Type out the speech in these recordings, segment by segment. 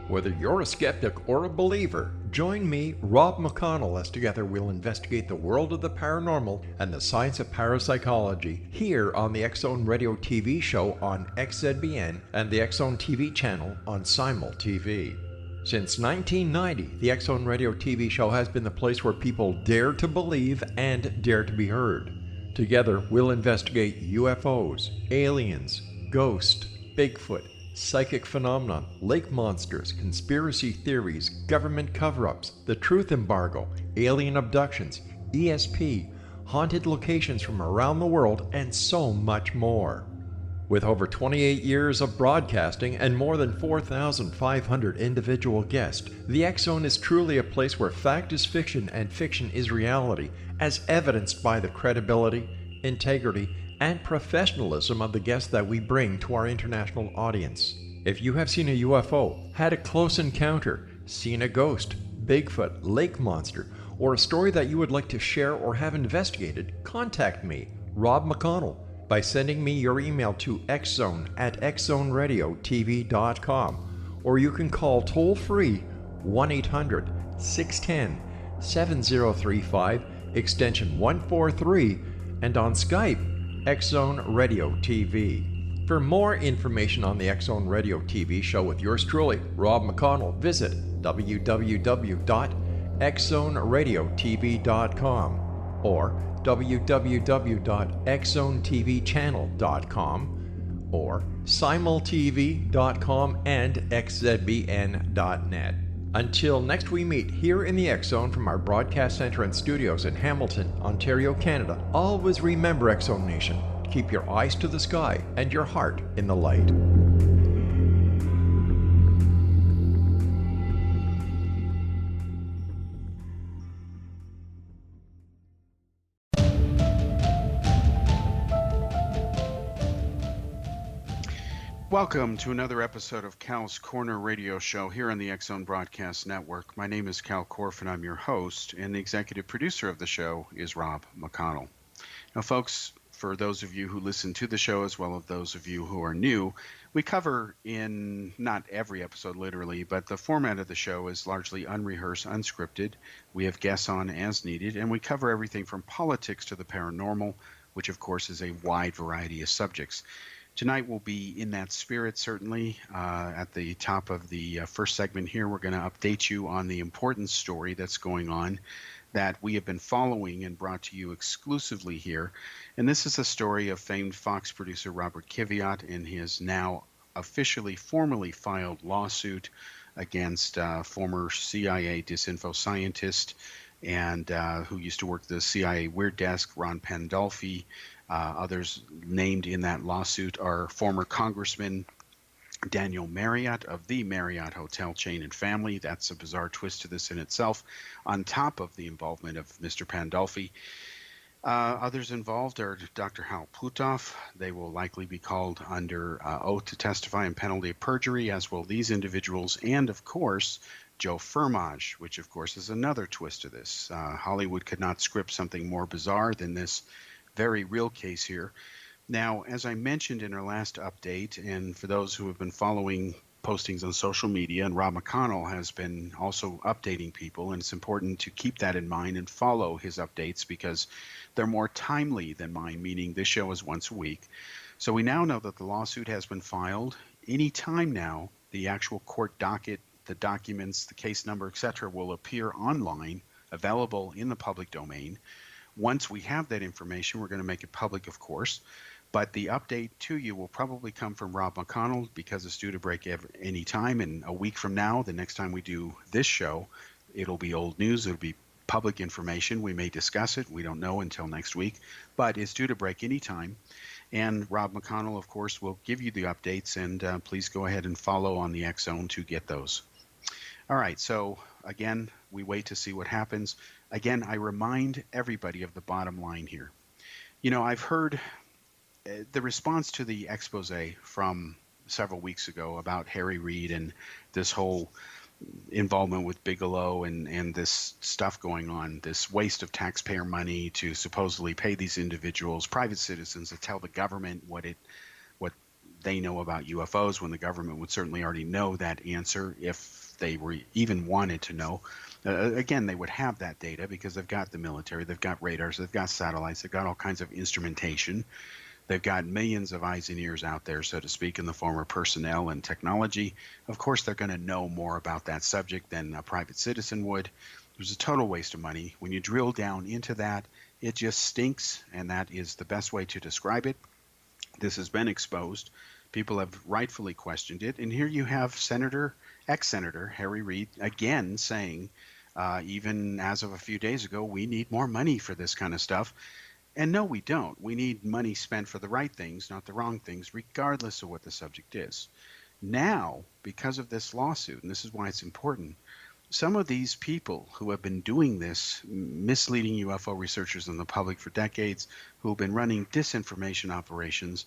Whether you're a skeptic or a believer, join me, Rob McConnell, as together we'll investigate the world of the paranormal and the science of parapsychology here on the X-Zone Radio TV show on XZBN and the X-Zone TV channel on Simul TV. Since 1990, the X-Zone Radio TV show has been the place where people dare to believe and dare to be heard. Together, we'll investigate UFOs, aliens, ghosts, Bigfoot, psychic phenomenon, lake monsters, conspiracy theories, government cover-ups, the truth embargo, alien abductions, ESP, haunted locations from around the world, and so much more. With over 28 years of broadcasting and more than 4,500 individual guests, the X-Zone is truly a place where fact is fiction and fiction is reality, as evidenced by the credibility, integrity, and professionalism of the guests that we bring to our international audience. If you have seen a UFO, had a close encounter, seen a ghost, Bigfoot, lake monster, or a story that you would like to share or have investigated, contact me, Rob McConnell, by sending me your email to xzone@xzoneradiotv.com, or you can call toll-free 1-800-610-7035, extension 143, and on Skype, X-Zone Radio TV. For more information on the X-Zone Radio TV show with yours truly, Rob McConnell, visit www.xzoneradiotv.com or www.xzonetvchannel.com or simultv.com and xzbn.net. Until next we meet here in the X-Zone from our broadcast center and studios in Hamilton, Ontario, Canada, always remember, X-Zone Nation, keep your eyes to the sky and your heart in the light. Welcome to another episode of Cal's Corner Radio Show here on the X-Zone Broadcast Network. My name is Kal Korff and I'm your host, and the executive producer of the show is Rob McConnell. Now, folks, for those of you who listen to the show as well as those of you who are new, we cover in not every episode literally, but the format of the show is largely unrehearsed, unscripted. We have guests on as needed, and we cover everything from politics to the paranormal, which of course is a wide variety of subjects. Tonight will be in that spirit, certainly. At the top of the first segment here, we're going to update you on the important story that's going on that we have been following and brought to you exclusively here. And this is the story of famed Fox producer Robert Kiviat in his now officially, formally filed lawsuit against former CIA disinfo scientist and who used to work the CIA Weird Desk, Ron Pandolfi. Others named in that lawsuit are former Congressman Daniel Marriott of the Marriott hotel chain and family. That's a bizarre twist to this in itself, on top of the involvement of Mr. Pandolfi. Others involved are Dr. Hal Puthoff. They will likely be called under oath to testify in penalty of perjury, as will these individuals, and of course, Joe Firmage, which of course is another twist to this. Hollywood could not script something more bizarre than this very real case here. Now, as I mentioned in our last update, and for those who have been following postings on social media, and Rob McConnell has been also updating people, and it's important to keep that in mind and follow his updates because they're more timely than mine, meaning this show is once a week. So we now know that the lawsuit has been filed. Any time now, the actual court docket, the documents, the case number, etc., will appear online, available in the public domain. Once we have that information, we're going to make it public, of course, but the update to you will probably come from Rob McConnell because it's due to break any time. And a week from now, the next time we do this show, it'll be old news. It'll be public information. We may discuss it. We don't know until next week, but it's due to break any time. And Rob McConnell, of course, will give you the updates, and please go ahead and follow on the X-Zone to get those. All right, so again, we wait to see what happens. Again, I remind everybody of the bottom line here. You know, I've heard the response to the expose from several weeks ago about Harry Reid and this whole involvement with Bigelow and this stuff going on, this waste of taxpayer money to supposedly pay these individuals, private citizens, to tell the government what they know about UFOs when the government would certainly already know that answer if they were even wanted to know. Again, they would have that data because they've got the military, they've got radars, they've got satellites, they've got all kinds of instrumentation. They've got millions of eyes and ears out there, so to speak, in the form of personnel and technology. Of course, they're going to know more about that subject than a private citizen would. It was a total waste of money. When you drill down into that, it just stinks, and that is the best way to describe it. This has been exposed. People have rightfully questioned it. And here you have ex-Senator Harry Reid again saying, even as of a few days ago, we need more money for this kind of stuff. And no, we don't. We need money spent for the right things, not the wrong things, regardless of what the subject is. Now, because of this lawsuit, and this is why it's important, some of these people who have been doing this, misleading UFO researchers and the public for decades, who have been running disinformation operations,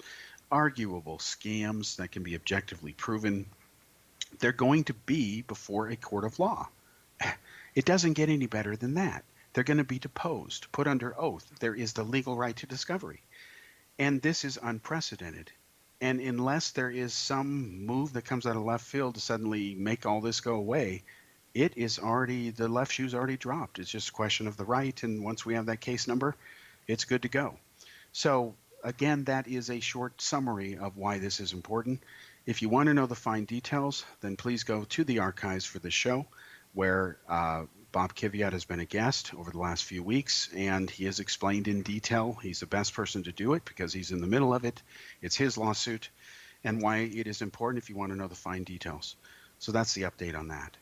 arguable scams that can be objectively proven, they're going to be before a court of law. It doesn't get any better than that. They're going to be deposed, put under oath. There is the legal right to discovery. And this is unprecedented. And unless there is some move that comes out of left field to suddenly make all this go away, it is already, the left shoe's already dropped. It's just a question of the right. And once we have that case number, it's good to go. So again, that is a short summary of why this is important. If you want to know the fine details, then please go to the archives for this show, where Bob Kiviat has been a guest over the last few weeks, and he has explained in detail. He's the best person to do it because he's in the middle of it. It's his lawsuit, and why it is important if you want to know the fine details. So that's the update on that.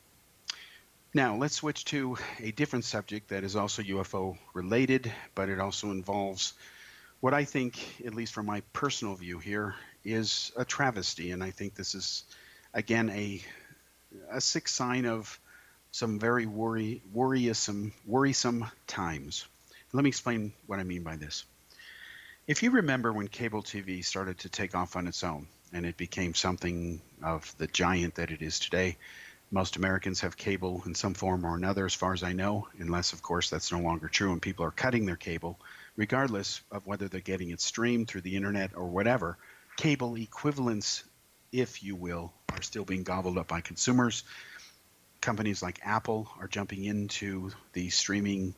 Now, let's switch to a different subject that is also UFO related, but it also involves what I think, at least from my personal view here, is a travesty. And I think this is, again, a sick sign of some very worrisome times. Let me explain what I mean by this. If you remember when cable TV started to take off on its own and it became something of the giant that it is today, most Americans have cable in some form or another, as far as I know, unless, of course, that's no longer true and people are cutting their cable, regardless of whether they're getting it streamed through the internet or whatever. Cable equivalents, if you will, are still being gobbled up by consumers. Companies like Apple are jumping into the streaming,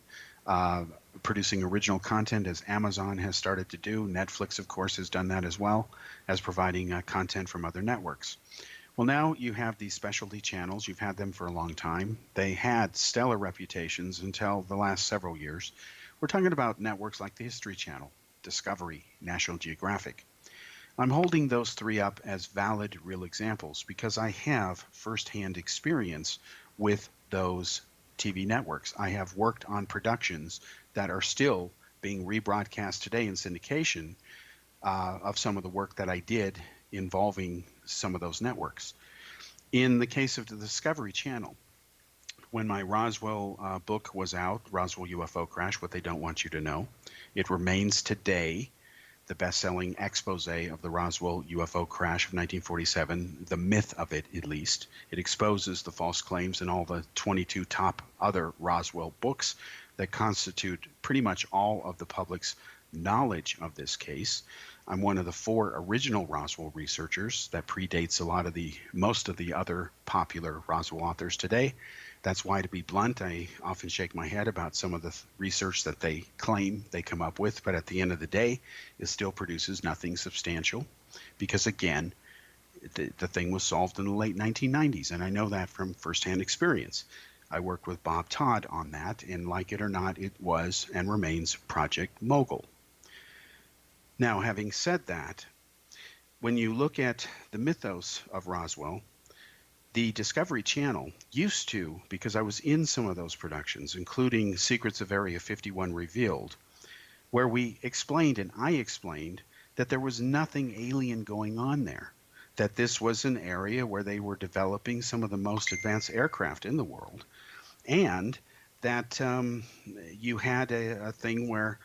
producing original content, as Amazon has started to do. Netflix, of course, has done that as well, as providing content from other networks. Well, now you have these specialty channels. You've had them for a long time. They had stellar reputations until the last several years. We're talking about networks like the History Channel, Discovery, National Geographic. I'm holding those three up as valid, real examples because I have firsthand experience with those TV networks. I have worked on productions that are still being rebroadcast today in syndication of some of the work that I did involving some of those networks. In the case of the Discovery Channel, when my Roswell book was out, Roswell UFO Crash, What They Don't Want You to Know, it remains today the best-selling expose of the Roswell UFO crash of 1947, the myth of it at least. It exposes the false claims in all the 22 top other Roswell books that constitute pretty much all of the public's knowledge of this case. I'm one of the 4 original Roswell researchers. That predates most of the other popular Roswell authors today. That's why, to be blunt, I often shake my head about some of the research that they claim they come up with, but at the end of the day, it still produces nothing substantial because, again, the thing was solved in the late 1990s, and I know that from firsthand experience. I worked with Bob Todd on that, and like it or not, it was and remains Project Mogul. Now, having said that, when you look at the mythos of Roswell, the Discovery Channel used to, because I was in some of those productions, including Secrets of Area 51 Revealed, where we explained, and I explained, that there was nothing alien going on there, that this was an area where they were developing some of the most advanced aircraft in the world, and that you had a thing where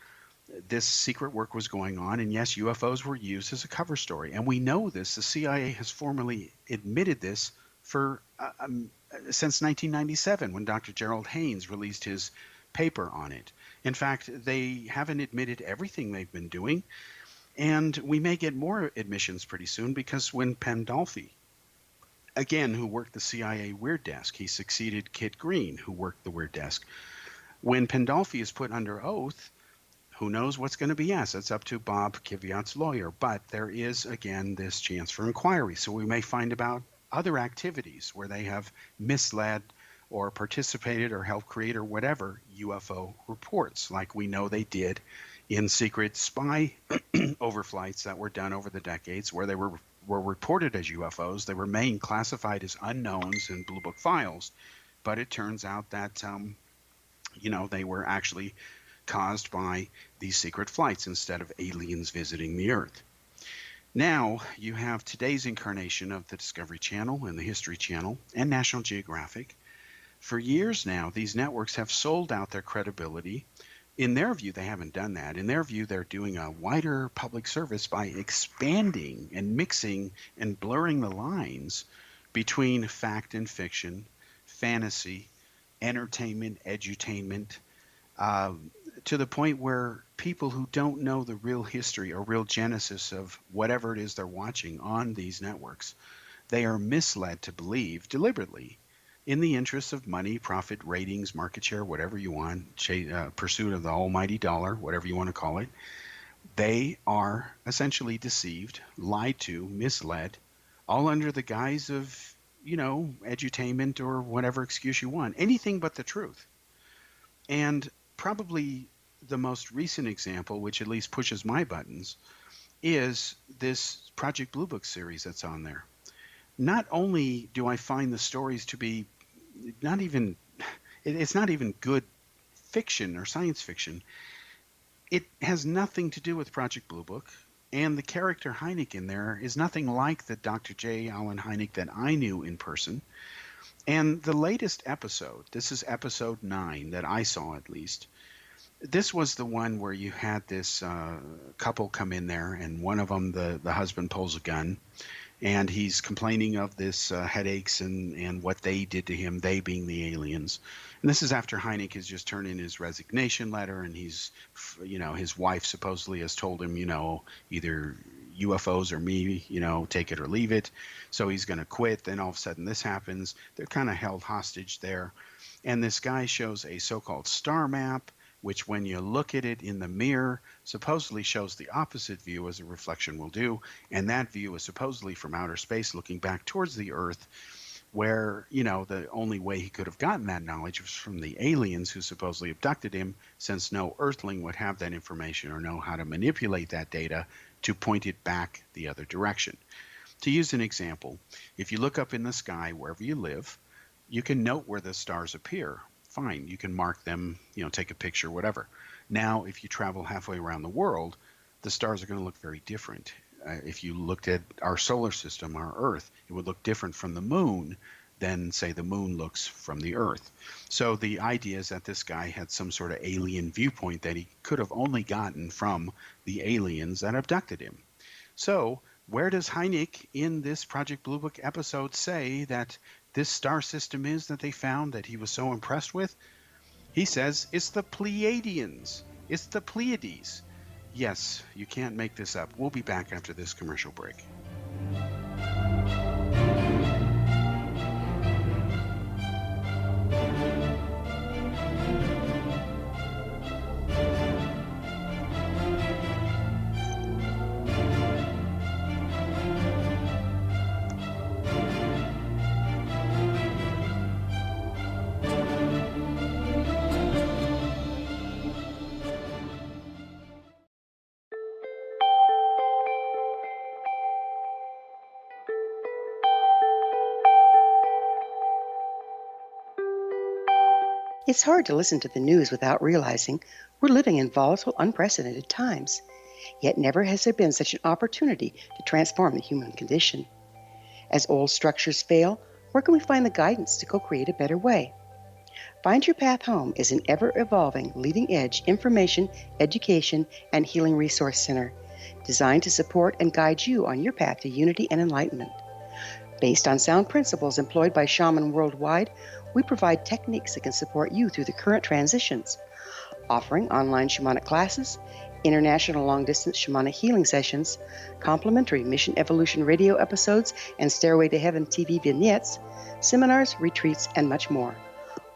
this secret work was going on, and yes, UFOs were used as a cover story. And we know this. The CIA has formally admitted this for since 1997, when Dr. Gerald Haynes released his paper on it. In fact, they haven't admitted everything they've been doing. And we may get more admissions pretty soon because when Pandolfi, again, who worked the CIA Weird Desk, he succeeded Kit Green, who worked the Weird Desk. When Pandolfi is put under oath, who knows what's going to be asked? That's up to Bob Kiviat's lawyer. But there is, again, this chance for inquiry. So we may find about other activities where they have misled or participated or helped create or whatever UFO reports, like we know they did in secret spy overflights that were done over the decades where they were reported as UFOs. They remain classified as unknowns in Blue Book files. But it turns out that, they were actually caused by these secret flights instead of aliens visiting the Earth. Now you have today's incarnation of the Discovery Channel and the History Channel and National Geographic. For years now, these networks have sold out their credibility. In their view, they haven't done that. In their view, they're doing a wider public service by expanding and mixing and blurring the lines between fact and fiction, fantasy, entertainment, edutainment, to the point where people who don't know the real history or real genesis of whatever it is they're watching on these networks, they are misled to believe deliberately, in the interest of money, profit, ratings, market share, whatever you want, pursuit of the almighty dollar, whatever you want to call it. They are essentially deceived, lied to, misled, all under the guise of, edutainment or whatever excuse you want, anything but the truth. And probably the most recent example, which at least pushes my buttons, is this Project Blue Book series that's on there. Not only do I find the stories to be it's not even good fiction or science fiction. It has nothing to do with Project Blue Book, and the character Hynek in there is nothing like the Dr. J. Allen Hynek that I knew in person. And the latest episode, this is episode 9 that I saw at least, this was the one where you had this couple come in there, and one of them, the husband pulls a gun, and he's complaining of this headaches and what they did to him, they being the aliens. And this is after Hynek has just turned in his resignation letter, and he's, his wife supposedly has told him, either UFOs or me, take it or leave it. So he's going to quit. Then all of a sudden this happens. They're kind of held hostage there. And this guy shows a so-called star map, which when you look at it in the mirror, supposedly shows the opposite view as a reflection will do. And that view is supposedly from outer space looking back towards the Earth, where, the only way he could have gotten that knowledge was from the aliens who supposedly abducted him, since no Earthling would have that information or know how to manipulate that data to point it back the other direction. To use an example, if you look up in the sky wherever you live, you can note where the stars appear. Fine, you can mark them, take a picture, whatever. Now, if you travel halfway around the world, the stars are going to look very different. If you looked at our solar system, our Earth, it would look different from the moon than, say, the moon looks from the Earth. So the idea is that this guy had some sort of alien viewpoint that he could have only gotten from the aliens that abducted him. So where does Hynek in this Project Blue Book episode say that this star system is that they found that he was so impressed with? He says it's the Pleiadians. It's the Pleiades. Yes, you can't make this up. We'll be back after this commercial break. It's hard to listen to the news without realizing we're living in volatile, unprecedented times. Yet never has there been such an opportunity to transform the human condition. As old structures fail, where can we find the guidance to co-create a better way? Find Your Path Home is an ever-evolving, leading-edge information, education, and healing resource center designed to support and guide you on your path to unity and enlightenment. Based on sound principles employed by shaman worldwide, we provide techniques that can support you through the current transitions, offering online shamanic classes, international long-distance shamanic healing sessions, complimentary Mission Evolution radio episodes and Stairway to Heaven TV vignettes, seminars, retreats, and much more.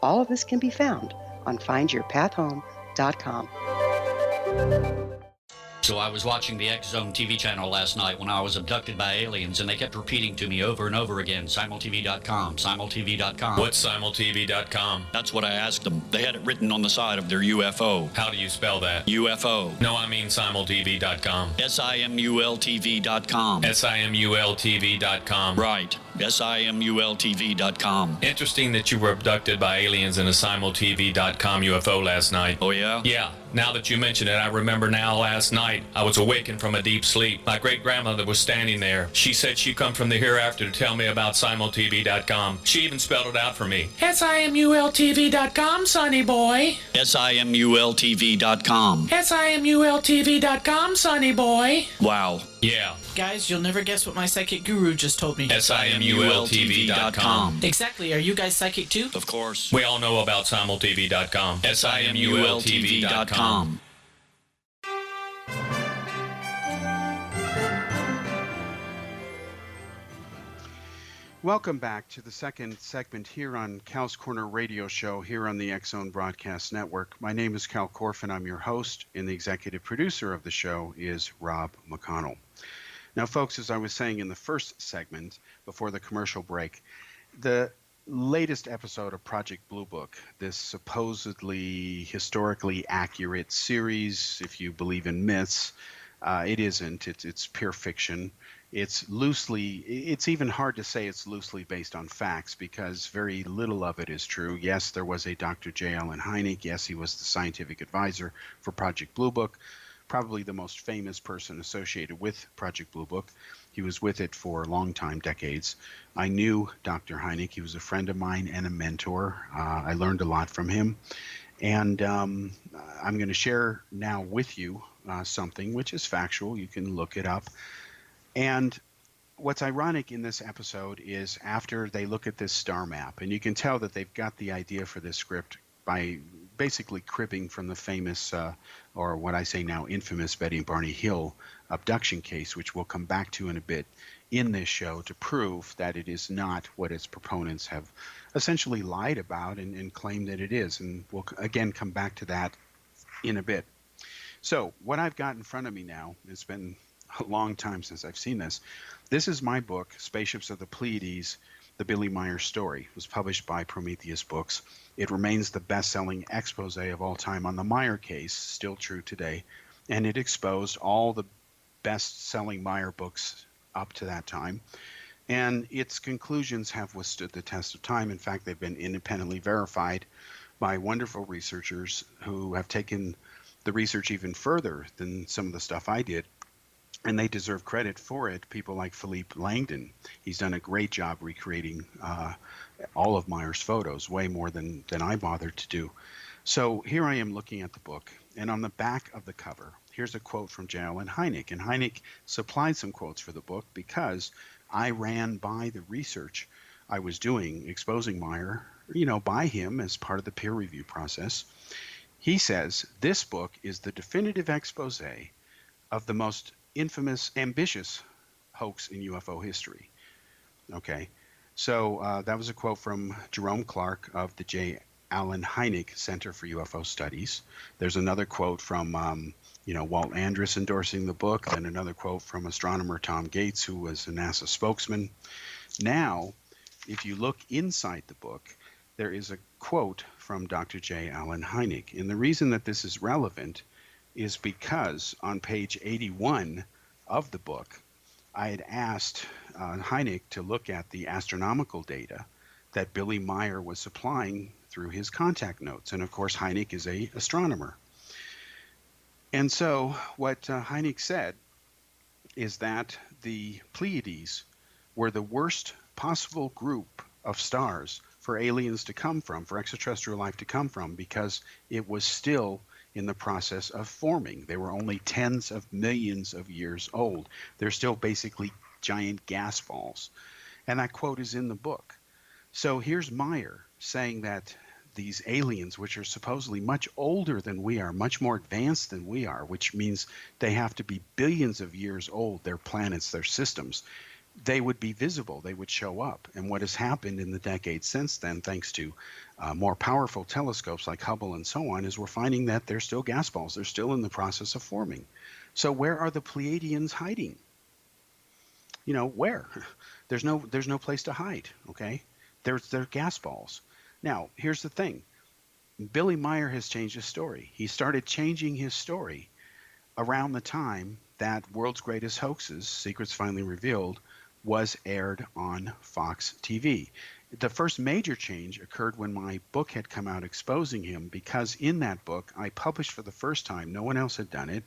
All of this can be found on findyourpathhome.com. So I was watching the X Zone TV channel last night when I was abducted by aliens, and they kept repeating to me over and over again, simultv.com, simultv.com. What's simultv.com? That's what I asked them. They had it written on the side of their UFO. How do you spell that? UFO. No, I mean simultv.com. simultv.com. simultv.com. Right. simultv.com. Interesting that you were abducted by aliens in a simultv.com UFO last night. Oh, yeah? Yeah. Now that you mention it, I remember now last night I was awakened from a deep sleep. My great-grandmother was standing there. She said she'd come from the hereafter to tell me about simultv.com. She even spelled it out for me. simultv.com, sonny boy. simultv.com. simultv.com, sonny boy. Wow. Yeah. Guys, you'll never guess what my psychic guru just told me. simultv.com. Exactly. Are you guys psychic too? Of course. We all know about simultv.com. simultv.com. Welcome back to the second segment here on Cal's Corner Radio Show here on the X Zone Broadcast Network. My name is Kal Korff and I'm your host, and the executive producer of the show is Rob McConnell. Now, folks, as I was saying in the first segment before the commercial break, the latest episode of Project Blue Book, this supposedly historically accurate series, if you believe in myths, it isn't. It's pure fiction. It's even hard to say it's loosely based on facts because very little of it is true. Yes, there was a Dr. J. Allen Hynek. Yes, he was the scientific advisor for Project Blue Book, probably the most famous person associated with Project Blue Book. He was with it for a long time, decades. I knew Dr. Hynek. He was a friend of mine and a mentor. I learned a lot from him. And I'm going to share now with you something which is factual. You can look it up. And what's ironic in this episode is after they look at this star map, and you can tell that they've got the idea for this script by basically cribbing from the famous, or what I say now, infamous Betty and Barney Hill abduction case, which we'll come back to in a bit in this show to prove that it is not what its proponents have essentially lied about and claimed that it is. And we'll again come back to that in a bit. So what I've got in front of me now, it's been a long time since I've seen this. This is my book, Spaceships of the Pleiades, The Billy Meier Story. It was published by Prometheus Books. It remains the best-selling expose of all time on the Meier case, still true today, and it exposed all the best-selling Meier books up to that time. And its conclusions have withstood the test of time. In fact, they've been independently verified by wonderful researchers who have taken the research even further than some of the stuff I did. And they deserve credit for it. People like Philippe Langdon. He's done a great job recreating all of Meier's photos, way more than I bothered to do. So here I am looking at the book, and on the back of the cover, here's a quote from J. Allen Hynek. And Hynek supplied some quotes for the book because I ran by the research I was doing, exposing Meier, by him as part of the peer review process. He says, this book is the definitive expose of the most infamous, ambitious hoax in UFO history. Okay, so that was a quote from Jerome Clark of the J. Allen Hynek Center for UFO Studies. There's another quote from, Walt Andrus endorsing the book, then another quote from astronomer Tom Gates, who was a NASA spokesman. Now, if you look inside the book, there is a quote from Dr. J. Allen Hynek. And the reason that this is relevant is because on page 81 of the book, I had asked Hynek to look at the astronomical data that Billy Meier was supplying through his contact notes. And of course, Hynek is an astronomer. And so what Hynek said is that the Pleiades were the worst possible group of stars for aliens to come from, for extraterrestrial life to come from, because it was still in the process of forming. They were only tens of millions of years old. They're still basically giant gas balls. And that quote is in the book. So here's Meier saying that these aliens, which are supposedly much older than we are, much more advanced than we are, which means they have to be billions of years old, their planets, their systems, they would be visible, they would show up. And what has happened in the decades since then, thanks to more powerful telescopes like Hubble and so on, is we're finding that they're still gas balls. They're still in the process of forming. So where are the Pleiadians hiding? Where? There's no place to hide, okay? They're gas balls. Now, here's the thing. Billy Meyer has changed his story. He started changing his story around the time that World's Greatest Hoaxes, Secrets Finally Revealed, was aired on Fox TV. The first major change occurred when my book had come out exposing him, because in that book I published for the first time, no one else had done it,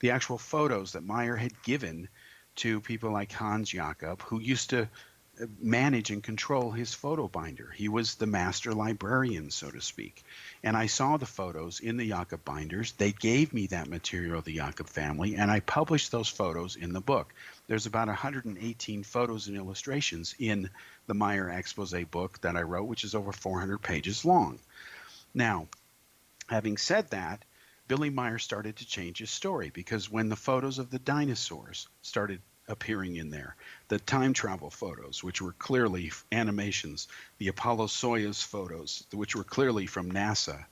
the actual photos that Meyer had given to people like Hans Jakob, who used to manage and control his photo binder. He was the master librarian, so to speak. And I saw the photos in the Jakob binders. They gave me that material, the Jakob family, and I published those photos in the book. There's about 118 photos and illustrations in the Meyer expose book that I wrote, which is over 400 pages long. Now, having said that, Billy Meyer started to change his story, because when the photos of the dinosaurs started appearing in there, the time travel photos, which were clearly animations, the Apollo-Soyuz photos, which were clearly from NASA,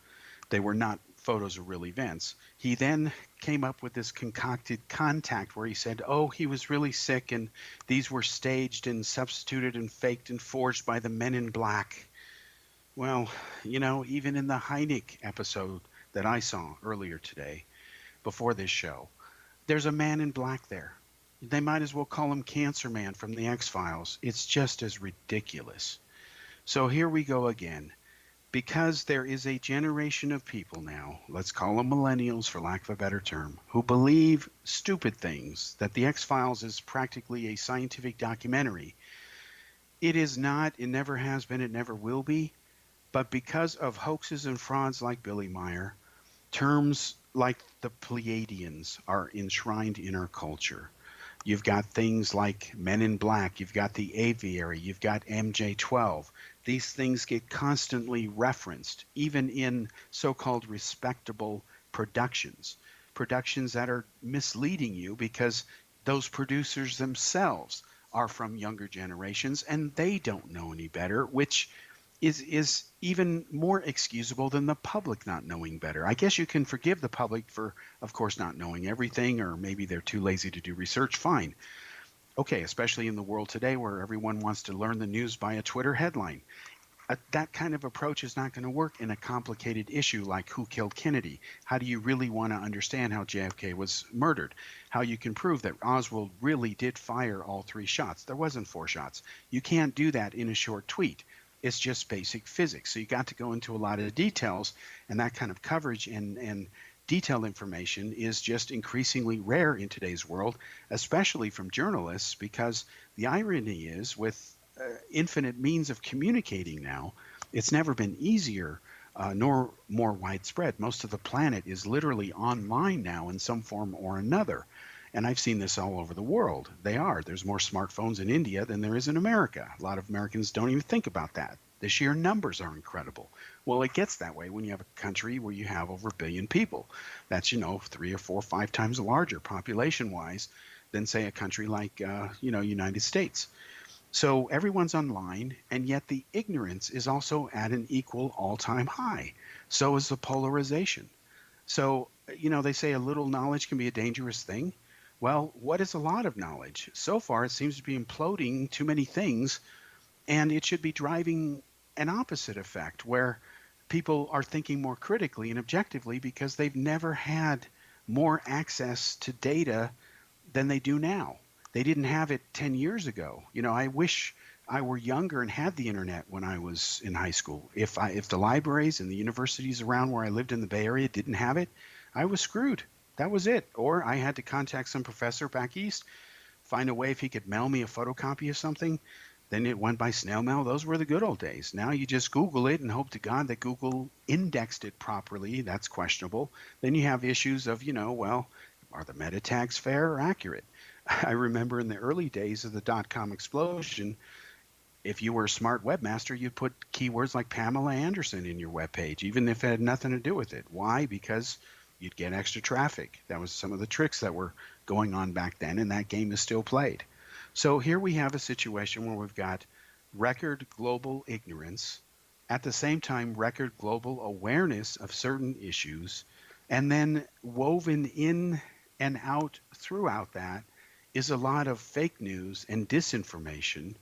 they were not photos of real events. He then came up with this concocted contact where he said, oh, he was really sick and these were staged and substituted and faked and forged by the men in black. Well, even in the Hynek episode that I saw earlier today, before this show, there's a man in black there. They might as well call him Cancer Man from the X-Files. It's just as ridiculous. So here we go again. Because there is a generation of people now, let's call them millennials for lack of a better term, who believe stupid things, that the X-Files is practically a scientific documentary. It is not, it never has been, it never will be. But because of hoaxes and frauds like Billy Meyer, terms like the Pleiadians are enshrined in our culture. You've got things like Men in Black, you've got the Aviary, you've got MJ-12. These things get constantly referenced, even in so-called respectable productions that are misleading you because those producers themselves are from younger generations and they don't know any better, which is even more excusable than the public not knowing better. I guess you can forgive the public for, of course, not knowing everything, or maybe they're too lazy to do research. Fine. Okay, especially in the world today where everyone wants to learn the news by a Twitter headline. That kind of approach is not going to work in a complicated issue like who killed Kennedy. How do you really want to understand how JFK was murdered? How you can prove that Oswald really did fire all 3 shots? There wasn't 4 shots. You can't do that in a short tweet. It's just basic physics. So you got to go into a lot of details, and that kind of coverage and detailed information is just increasingly rare in today's world, especially from journalists, because the irony is with infinite means of communicating now, it's never been easier nor more widespread. Most of the planet is literally online now in some form or another. And I've seen this all over the world. There's more smartphones in India than there is in America. A lot of Americans don't even think about that. The sheer numbers are incredible. Well, it gets that way when you have a country where you have over 1 billion people. That's, 3 or 4 or 5 times larger population-wise than, say, a country like, United States. So everyone's online, and yet the ignorance is also at an equal all-time high. So is the polarization. So, they say a little knowledge can be a dangerous thing. Well, what is a lot of knowledge? So far, it seems to be imploding too many things, and it should be driving an opposite effect where people are thinking more critically and objectively because they've never had more access to data than they do now. They didn't have it 10 years ago. I wish I were younger and had the internet when I was in high school. If the libraries and the universities around where I lived in the Bay Area didn't have it, I was screwed. That was it. Or I had to contact some professor back east, find a way if he could mail me a photocopy of something. Then it went by snail mail. Those were the good old days. Now you just Google it and hope to God that Google indexed it properly. That's questionable. Then you have issues of, are the meta tags fair or accurate? I remember in the early days of the dot-com explosion, if you were a smart webmaster, you'd put keywords like Pamela Anderson in your webpage, even if it had nothing to do with it. Why? Because you'd get extra traffic. That was some of the tricks that were going on back then, and that game is still played. So here we have a situation where we've got record global ignorance, at the same time record global awareness of certain issues, and then woven in and out throughout that is a lot of fake news and disinformation.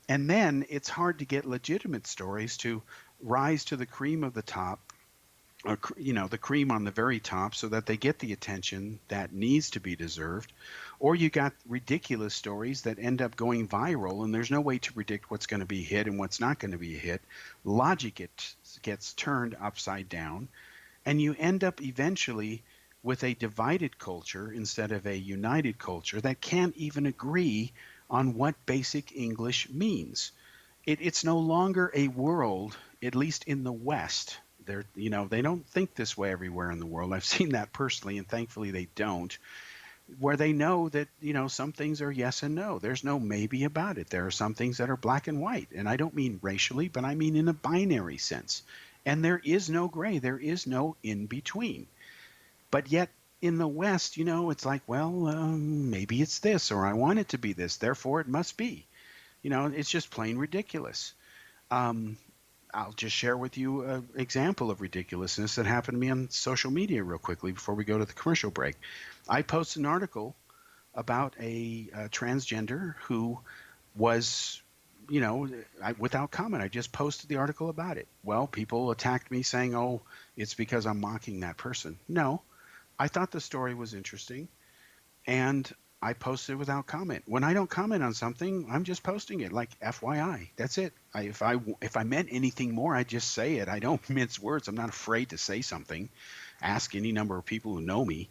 And then it's hard to get legitimate stories to rise to the cream of the top, or the cream on the very top, so that they get the attention that needs to be deserved. Or you got ridiculous stories that end up going viral, and there's no way to predict what's going to be a hit and what's not going to be a hit. Logic gets turned upside down, and you end up eventually with a divided culture instead of a united culture that can't even agree on what basic English means. It's no longer a world, at least in the West. They don't think this way everywhere in the world. I've seen that personally, and thankfully they don't, where they know that, some things are yes and no. There's no maybe about it. There are some things that are black and white. And I don't mean racially, but I mean in a binary sense. And there is no gray. There is no in between. But yet in the West, it's like, well, maybe it's this, or I want it to be this, therefore it must be. It's just plain ridiculous. I'll just share with you an example of ridiculousness that happened to me on social media real quickly before we go to the commercial break. I posted an article about a transgender who was, without comment. I just posted the article about it. Well, people attacked me saying, oh, it's because I'm mocking that person. No, I thought the story was interesting, and I posted without comment. When I don't comment on something, I'm just posting it, like FYI. That's it. If I meant anything more, I'd just say it. I don't mince words. I'm not afraid to say something. Ask any number of people who know me.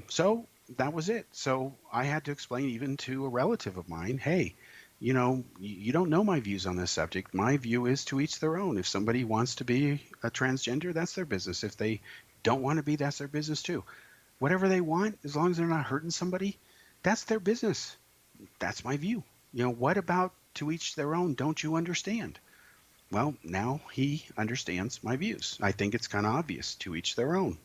So that was it. So I had to explain even to a relative of mine, hey, you don't know my views on this subject. My view is to each their own. If somebody wants to be a transgender, that's their business. If they don't want to be, that's their business too. Whatever they want, as long as they're not hurting somebody, that's their business. That's my view. What about to each their own? Don't you understand? Well, now he understands my views. I think it's kind of obvious. To each their own.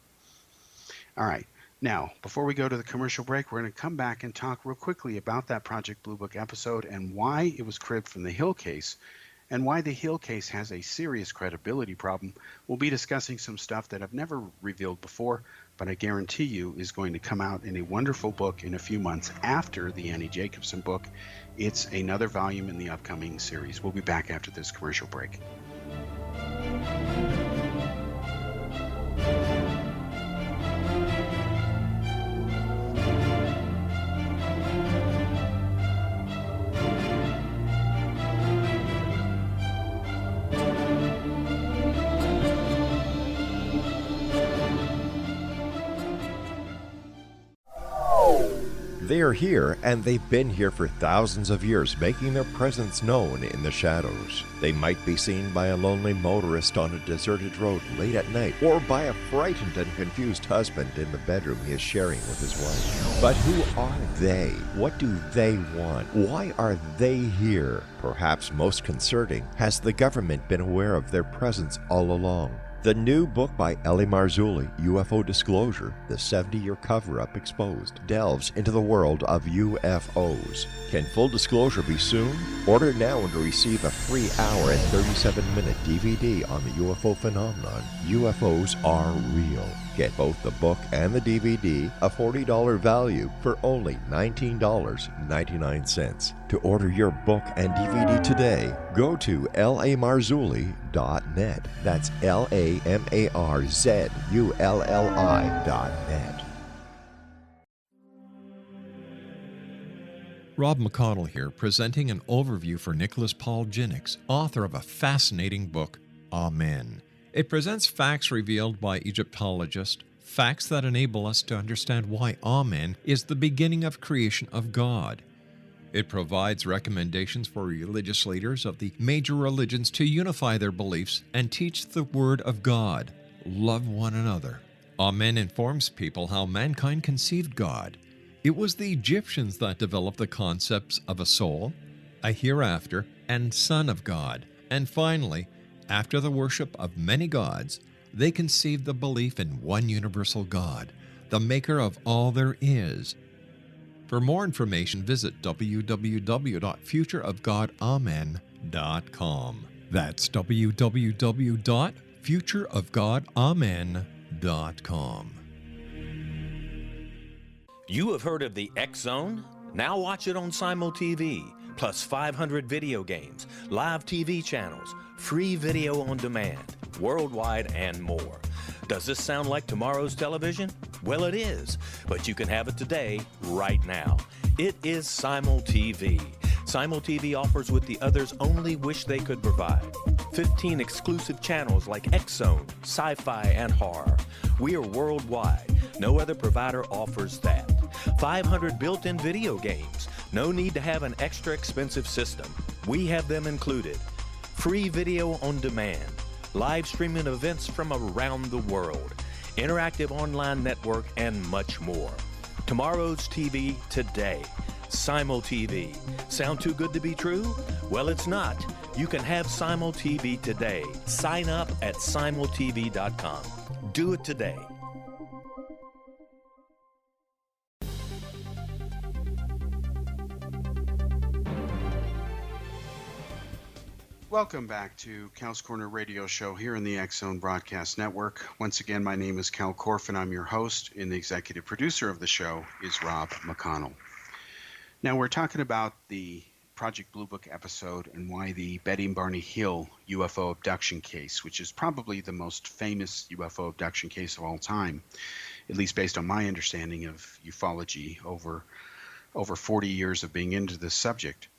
All right. Now, before we go to the commercial break, we're going to come back and talk real quickly about that Project Blue Book episode and why it was cribbed from the Hill case, and why the Hill case has a serious credibility problem. We'll be discussing some stuff that I've never revealed before, but I guarantee you is going to come out in a wonderful book in a few months after the Annie Jacobson book. It's another volume in the upcoming series. We'll be back after this commercial break. They are here, and they've been here for thousands of years, making their presence known in the shadows. They might be seen by a lonely motorist on a deserted road late at night, or by a frightened and confused husband in the bedroom he is sharing with his wife. But who are they? What do they want? Why are they here? Perhaps most concerning, has the government been aware of their presence all along? The new book by L.A. Marzulli, UFO Disclosure, the 70-year cover-up exposed, delves into the world of UFOs. Can full disclosure be soon? Order now and receive a free hour and 37-minute DVD on the UFO phenomenon. UFOs are real. Get both the book and the DVD, a $40 value, for only $19.99. To order your book and DVD today, go to lamarzulli.net. That's LAMARZULLI.net. Rob McConnell here, presenting an overview for Nicholas Paul Jennings, author of a fascinating book, Amen. It presents facts revealed by Egyptologists, facts that enable us to understand why Amen is the beginning of creation of God. It provides recommendations for religious leaders of the major religions to unify their beliefs and teach the Word of God. Love one another. Amen informs people how mankind conceived God. It was the Egyptians that developed the concepts of a soul, a hereafter, and Son of God. And finally, after the worship of many gods, they conceived the belief in one universal God, the maker of all there is. For more information, visit www.futureofgodamen.com. That's www.futureofgodamen.com. You have heard of the X Zone? Now watch it on Simul TV, plus 500 video games, live TV channels, free video on demand, worldwide, and more. Does this sound like tomorrow's television? Well, it is, but you can have it today, right now. It is Simul TV. Simul TV offers what the others only wish they could provide. 15 exclusive channels like X Zone, sci-fi, and horror. We are worldwide. No other provider offers that. 500 built-in video games. No need to have an extra expensive system. We have them included. Free video on demand. Live streaming events from around the world. Interactive online network, and much more. Tomorrow's TV today. Simul TV. Sound too good to be true? Well, it's not. You can have Simul TV today. Sign up at simultv.com. Do it today. Welcome back to Cal's Corner Radio Show here in the X Zone Broadcast Network. Once again, my name is Kal Korff, and I'm your host, and the executive producer of the show is Rob McConnell. Now, we're talking about the Project Blue Book episode and why the Betty and Barney Hill UFO abduction case, which is probably the most famous UFO abduction case of all time, at least based on my understanding of ufology over 40 years of being into this subject.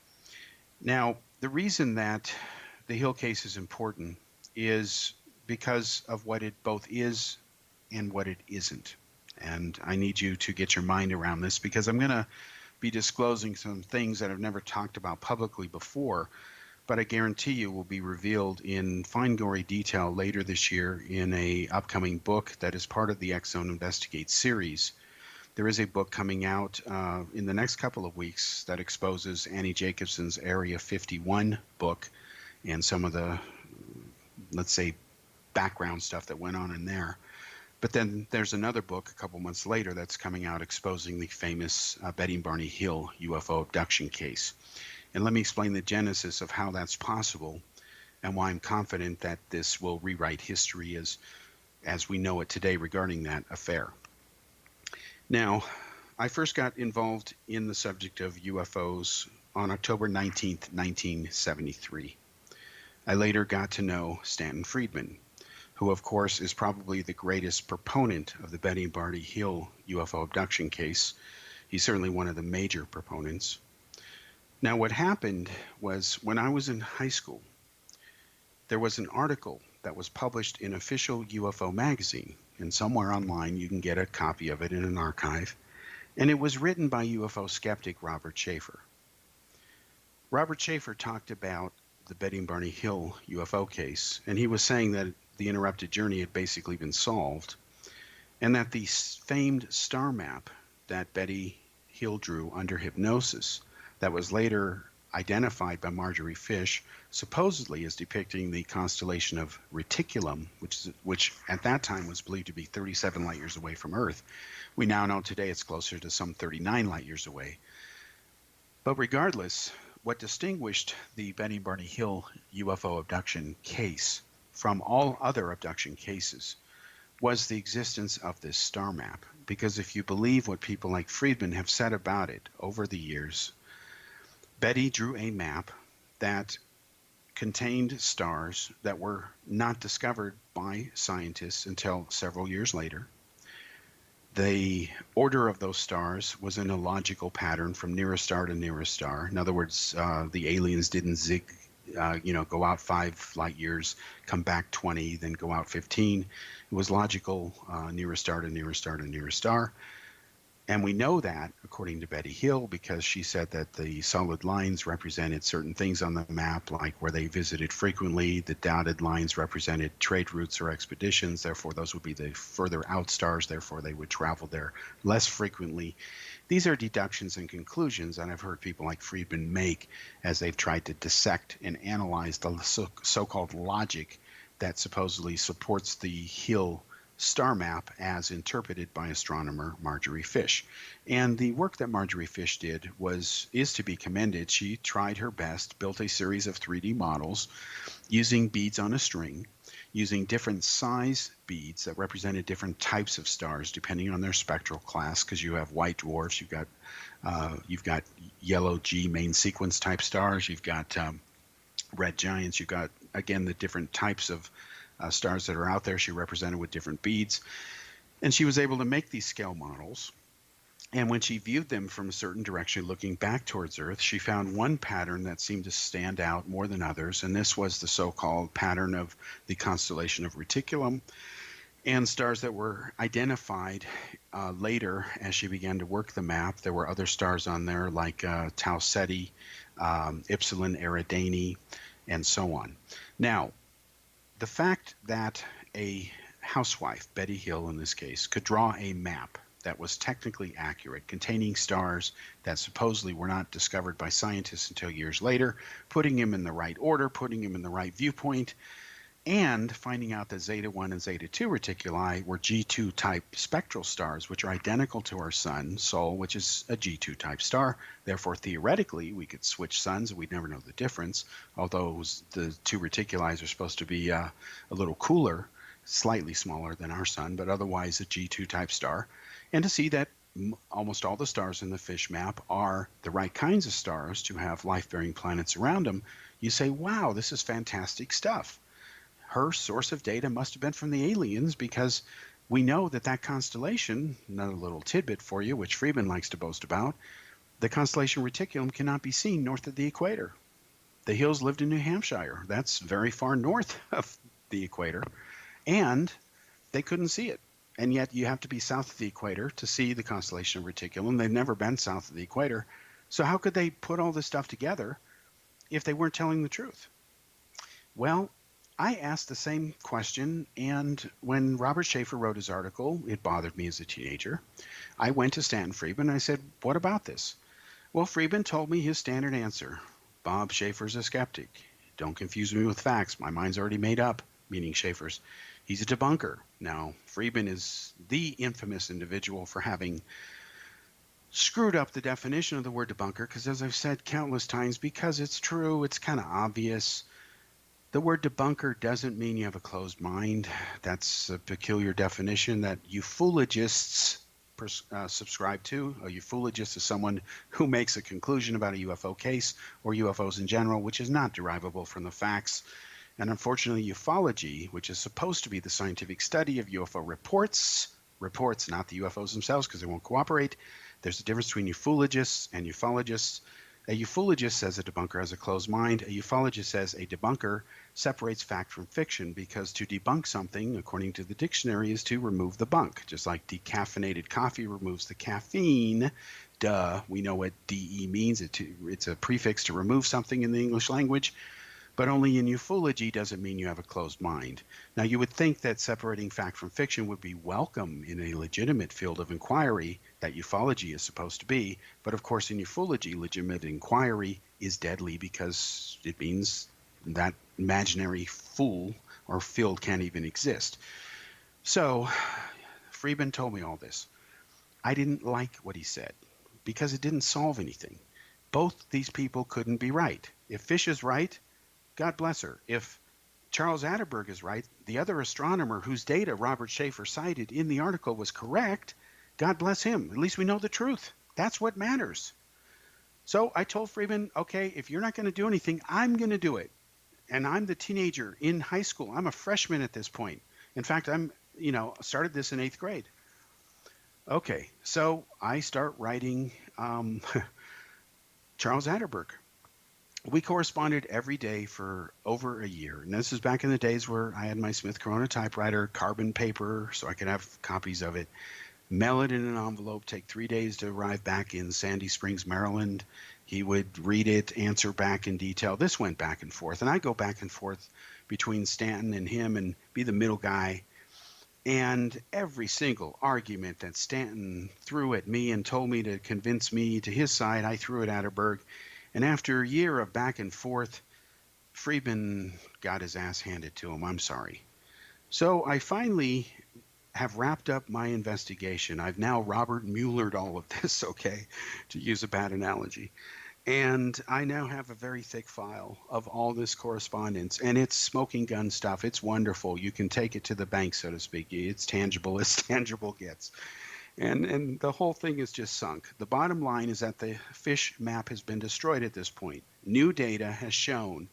Now, the reason that the Hill case is important is because of what it both is and what it isn't. And I need you to get your mind around this, because I'm going to be disclosing some things that I've never talked about publicly before, but I guarantee you will be revealed in fine gory detail later this year in a upcoming book that is part of the X Zone Investigate series. There is a book coming out in the next couple of weeks that exposes Annie Jacobson's Area 51 book and some of the, let's say, background stuff that went on in there. But then there's another book a couple months later that's coming out exposing the famous Betty and Barney Hill UFO abduction case. And let me explain the genesis of how that's possible and why I'm confident that this will rewrite history as we know it today regarding that affair. Now, I first got involved in the subject of UFOs on October 19th, 1973. I later got to know Stanton Friedman, who of course is probably the greatest proponent of the Betty and Barney Hill UFO abduction case. He's certainly one of the major proponents. Now, what happened was when I was in high school, there was an article that was published in Official UFO magazine, and somewhere online you can get a copy of it in an archive, and it was written by UFO skeptic Robert Schaefer. Robert Schaefer talked about the Betty and Barney Hill UFO case, and he was saying that the interrupted journey had basically been solved, and that the famed star map that Betty Hill drew under hypnosis that was later identified by Marjorie Fish supposedly as depicting the constellation of Reticulum, which at that time was believed to be 37 light years away from Earth. We now know today it's closer to some 39 light years away. But regardless, what distinguished the Betty and Barney Hill UFO abduction case from all other abduction cases was the existence of this star map. Because if you believe what people like Friedman have said about it over the years, Betty drew a map that contained stars that were not discovered by scientists until several years later. The order of those stars was in a logical pattern from nearest star to nearest star. In other words, the aliens didn't go out 5 light years, come back 20, then go out 15. It was logical, nearest star to nearest star to nearest star. And we know that, according to Betty Hill, because she said that the solid lines represented certain things on the map, like where they visited frequently. The dotted lines represented trade routes or expeditions. Therefore, those would be the further out stars. Therefore, they would travel there less frequently. These are deductions and conclusions, and I've heard people like Friedman make as they've tried to dissect and analyze the so-called logic that supposedly supports the Hill star map as interpreted by astronomer Marjorie Fish. And the work that Marjorie Fish did is to be commended. She tried her best, built a series of 3D models using beads on a string, using different size beads that represented different types of stars depending on their spectral class, because you have white dwarfs, you've got yellow G main sequence type stars, you've got red giants, you've got, again, the different types of stars that are out there. She represented with different beads, and she was able to make these scale models. And when she viewed them from a certain direction, looking back towards Earth, she found one pattern that seemed to stand out more than others, and this was the so-called pattern of the constellation of Reticulum, and stars that were identified later as she began to work the map. There were other stars on there like Tau Ceti, Epsilon Eridani, and so on. Now, the fact that a housewife, Betty Hill in this case, could draw a map that was technically accurate, containing stars that supposedly were not discovered by scientists until years later, putting them in the right order, putting them in the right viewpoint, and finding out that Zeta 1 and Zeta 2 reticuli were G2 type spectral stars, which are identical to our sun, Sol, which is a G2 type star. Therefore, theoretically, we could switch suns and we'd never know the difference, although the two reticuli are supposed to be a little cooler, slightly smaller than our sun, but otherwise a G2 type star. And to see that almost all the stars in the Fish map are the right kinds of stars to have life-bearing planets around them, you say, wow, this is fantastic stuff. Her source of data must have been from the aliens, because we know that constellation, another little tidbit for you, which Friedman likes to boast about, the constellation Reticulum cannot be seen north of the equator. The Hills lived in New Hampshire. That's very far north of the equator, and they couldn't see it. And yet you have to be south of the equator to see the constellation of Reticulum. They've never been south of the equator. So how could they put all this stuff together if they weren't telling the truth? Well, I asked the same question, and when Robert Schaefer wrote his article, it bothered me as a teenager. I went to Stanton Friedman and I said, what about this? Well, Friedman told me his standard answer. Bob, Schaefer's a skeptic. Don't confuse me with facts. My mind's already made up, meaning Schaefer's. He's a debunker. Now, Friedman is the infamous individual for having screwed up the definition of the word debunker, because as I've said countless times, because it's true, it's kind of obvious. The word debunker doesn't mean you have a closed mind. That's a peculiar definition that ufologists subscribe to. A ufologist is someone who makes a conclusion about a UFO case or UFOs in general, which is not derivable from the facts. And unfortunately, ufology, which is supposed to be the scientific study of UFO reports, not the UFOs themselves, because they won't cooperate. There's a difference between ufologists and ufologists. A ufologist says a debunker has a closed mind. A ufologist says a debunker separates fact from fiction, because to debunk something, according to the dictionary, is to remove the bunk. Just like decaffeinated coffee removes the caffeine. Duh, we know what DE means. It's a prefix to remove something in the English language. But only in ufology does it mean you have a closed mind. Now, you would think that separating fact from fiction would be welcome in a legitimate field of inquiry that ufology is supposed to be. But of course, in ufology, legitimate inquiry is deadly, because it means that imaginary fool or field can't even exist. So Friedman told me all this. I didn't like what he said, because it didn't solve anything. Both these people couldn't be right. If Fish is right, God bless her. If Charles Atterberg is right, the other astronomer whose data Robert Schaefer cited in the article was correct, God bless him. At least we know the truth. That's what matters. So I told Friedman, okay, if you're not going to do anything, I'm going to do it. And I'm the teenager in high school. I'm a freshman at this point. In fact, started this in 8th grade. Okay, so I start writing Charles Atterberg. We corresponded every day for over a year. And this is back in the days where I had my Smith Corona typewriter, carbon paper, so I could have copies of it. mail it in an envelope, take 3 days to arrive back in Sandy Springs, Maryland. He would read it, answer back in detail. This went back and forth, and I go back and forth between Stanton and him and be the middle guy. And every single argument that Stanton threw at me and told me to convince me to his side, I threw at Atterberg. And after a year of back and forth, Friedman got his ass handed to him. I'm sorry. So I finally have wrapped up my investigation. I've now Robert Muellered all of this, okay, to use a bad analogy. And I now have a very thick file of all this correspondence, and it's smoking gun stuff. It's wonderful. You can take it to the bank, so to speak. It's tangible as tangible gets. And the whole thing is just sunk. The bottom line is that the fish map has been destroyed at this point. New data has shown